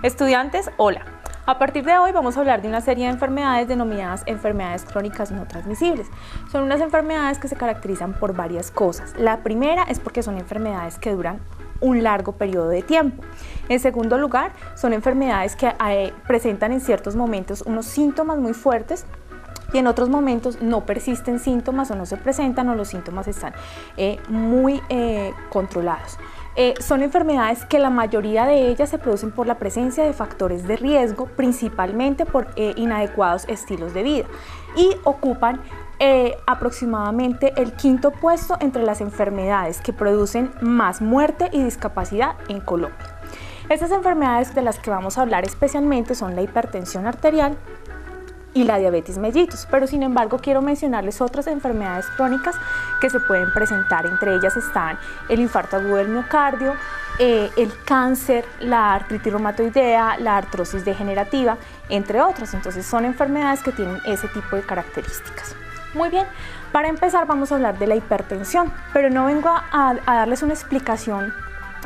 Estudiantes, hola. A partir de hoy vamos a hablar de una serie de enfermedades denominadas enfermedades crónicas no transmisibles. Son unas enfermedades que se caracterizan por varias cosas. La primera es porque son enfermedades que duran un largo periodo de tiempo. En segundo lugar, son enfermedades que presentan en ciertos momentos unos síntomas muy fuertes y en otros momentos no persisten síntomas o no se presentan o los síntomas están muy controlados. Son enfermedades que la mayoría de ellas se producen por la presencia de factores de riesgo, principalmente por inadecuados estilos de vida, y ocupan aproximadamente el quinto puesto entre las enfermedades que producen más muerte y discapacidad en Colombia. Estas enfermedades de las que vamos a hablar especialmente son la hipertensión arterial y la diabetes mellitus, pero sin embargo quiero mencionarles otras enfermedades crónicas que se pueden presentar. Entre ellas están el infarto agudo del miocardio, el cáncer, la artritis reumatoidea, la artrosis degenerativa, entre otras. Entonces son enfermedades que tienen ese tipo de características. Muy bien, para empezar vamos a hablar de la hipertensión, pero no vengo a darles una explicación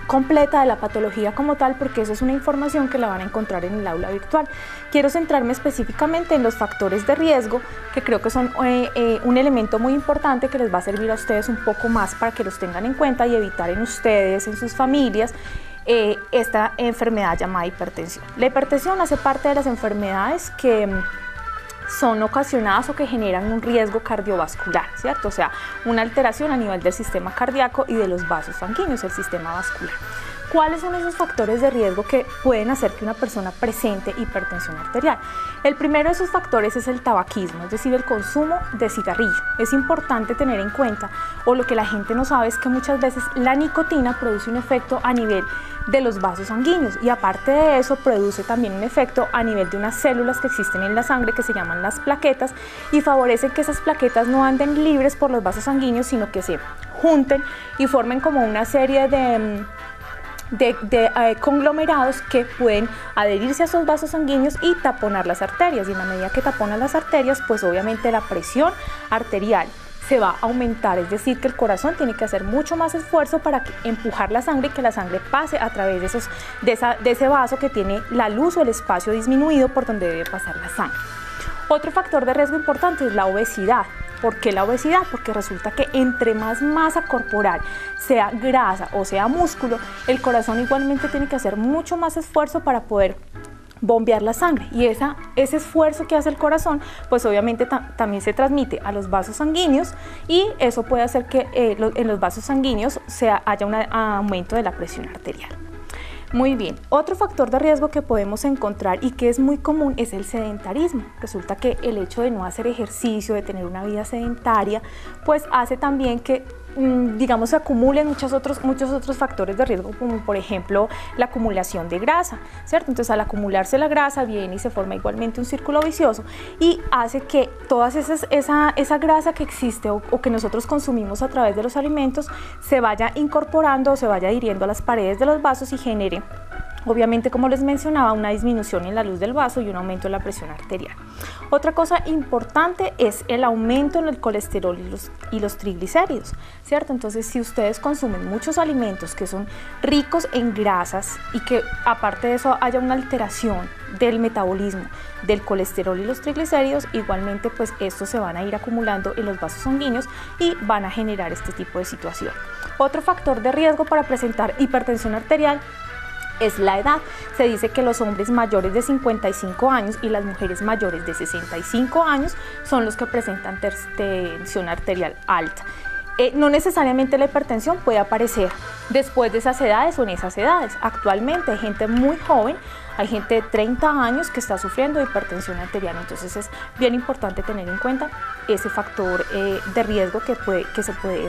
completa de la patología como tal, porque eso es una información que la van a encontrar en el aula virtual. Quiero centrarme específicamente en los factores de riesgo, que creo que son un elemento muy importante que les va a servir a ustedes un poco más para que los tengan en cuenta y evitar en ustedes, en sus familias, esta enfermedad llamada hipertensión. La hipertensión hace parte de las enfermedades que son ocasionadas o que generan un riesgo cardiovascular, ¿cierto? O sea, una alteración a nivel del sistema cardíaco y de los vasos sanguíneos, el sistema vascular. ¿Cuáles son esos factores de riesgo que pueden hacer que una persona presente hipertensión arterial? El primero de esos factores es el tabaquismo, es decir, el consumo de cigarrillo. Es importante tener en cuenta, o lo que la gente no sabe es que muchas veces la nicotina produce un efecto a nivel de los vasos sanguíneos y aparte de eso produce también un efecto a nivel de unas células que existen en la sangre que se llaman las plaquetas y favorecen que esas plaquetas no anden libres por los vasos sanguíneos, sino que se junten y formen como una serie de conglomerados que pueden adherirse a esos vasos sanguíneos y taponar las arterias, y en la medida que taponan las arterias, pues obviamente la presión arterial se va a aumentar, es decir, que el corazón tiene que hacer mucho más esfuerzo para empujar la sangre y que la sangre pase a través de ese vaso que tiene la luz o el espacio disminuido por donde debe pasar la sangre. Otro factor de riesgo importante es la obesidad. ¿Por qué la obesidad? Porque resulta que entre más masa corporal, sea grasa o sea músculo, el corazón igualmente tiene que hacer mucho más esfuerzo para poder bombear la sangre, y ese esfuerzo que hace el corazón pues obviamente también se transmite a los vasos sanguíneos y eso puede hacer que en los vasos sanguíneos haya un aumento de la presión arterial. Muy bien, otro factor de riesgo que podemos encontrar y que es muy común es el sedentarismo. Resulta que el hecho de no hacer ejercicio, de tener una vida sedentaria, pues hace también que digamos se acumulen muchos otros factores de riesgo, como por ejemplo la acumulación de grasa, ¿cierto? Entonces al acumularse la grasa viene y se forma igualmente un círculo vicioso y hace que toda esa grasa que existe o que nosotros consumimos a través de los alimentos se vaya incorporando o se vaya adhiriendo a las paredes de los vasos y genere obviamente, como les mencionaba, una disminución en la luz del vaso y un aumento en la presión arterial. Otra cosa importante es el aumento en el colesterol y los triglicéridos, ¿cierto? Entonces, si ustedes consumen muchos alimentos que son ricos en grasas y que aparte de eso haya una alteración del metabolismo del colesterol y los triglicéridos, igualmente pues estos se van a ir acumulando en los vasos sanguíneos y van a generar este tipo de situación. Otro factor de riesgo para presentar hipertensión arterial es la edad. Se dice que los hombres mayores de 55 años y las mujeres mayores de 65 años son los que presentan tensión arterial alta. No necesariamente la hipertensión puede aparecer después de esas edades o en esas edades. Actualmente hay gente muy joven, hay gente de 30 años que está sufriendo de hipertensión arterial, entonces es bien importante tener en cuenta ese factor de riesgo que se puede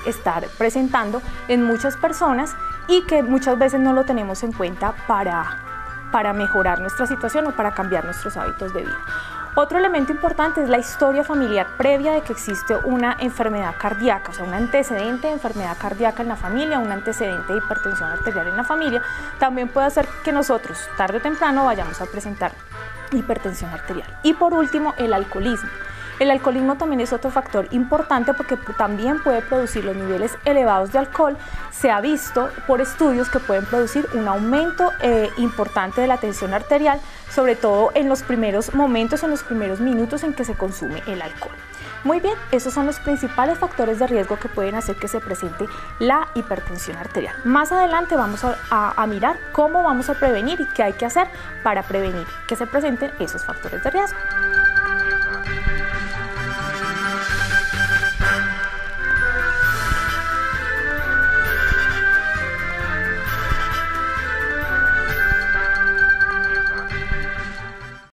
estar presentando en muchas personas y que muchas veces no lo tenemos en cuenta para mejorar nuestra situación o para cambiar nuestros hábitos de vida. Otro elemento importante es la historia familiar previa de que existe una enfermedad cardíaca, o sea, un antecedente de enfermedad cardíaca en la familia, un antecedente de hipertensión arterial en la familia, también puede hacer que nosotros tarde o temprano vayamos a presentar hipertensión arterial. Y por último, el alcoholismo. El alcoholismo también es otro factor importante porque también puede producir los niveles elevados de alcohol. Se ha visto por estudios que pueden producir un aumento importante de la tensión arterial, sobre todo en los primeros momentos, en los primeros minutos en que se consume el alcohol. Muy bien, esos son los principales factores de riesgo que pueden hacer que se presente la hipertensión arterial. Más adelante vamos a mirar cómo vamos a prevenir y qué hay que hacer para prevenir que se presenten esos factores de riesgo.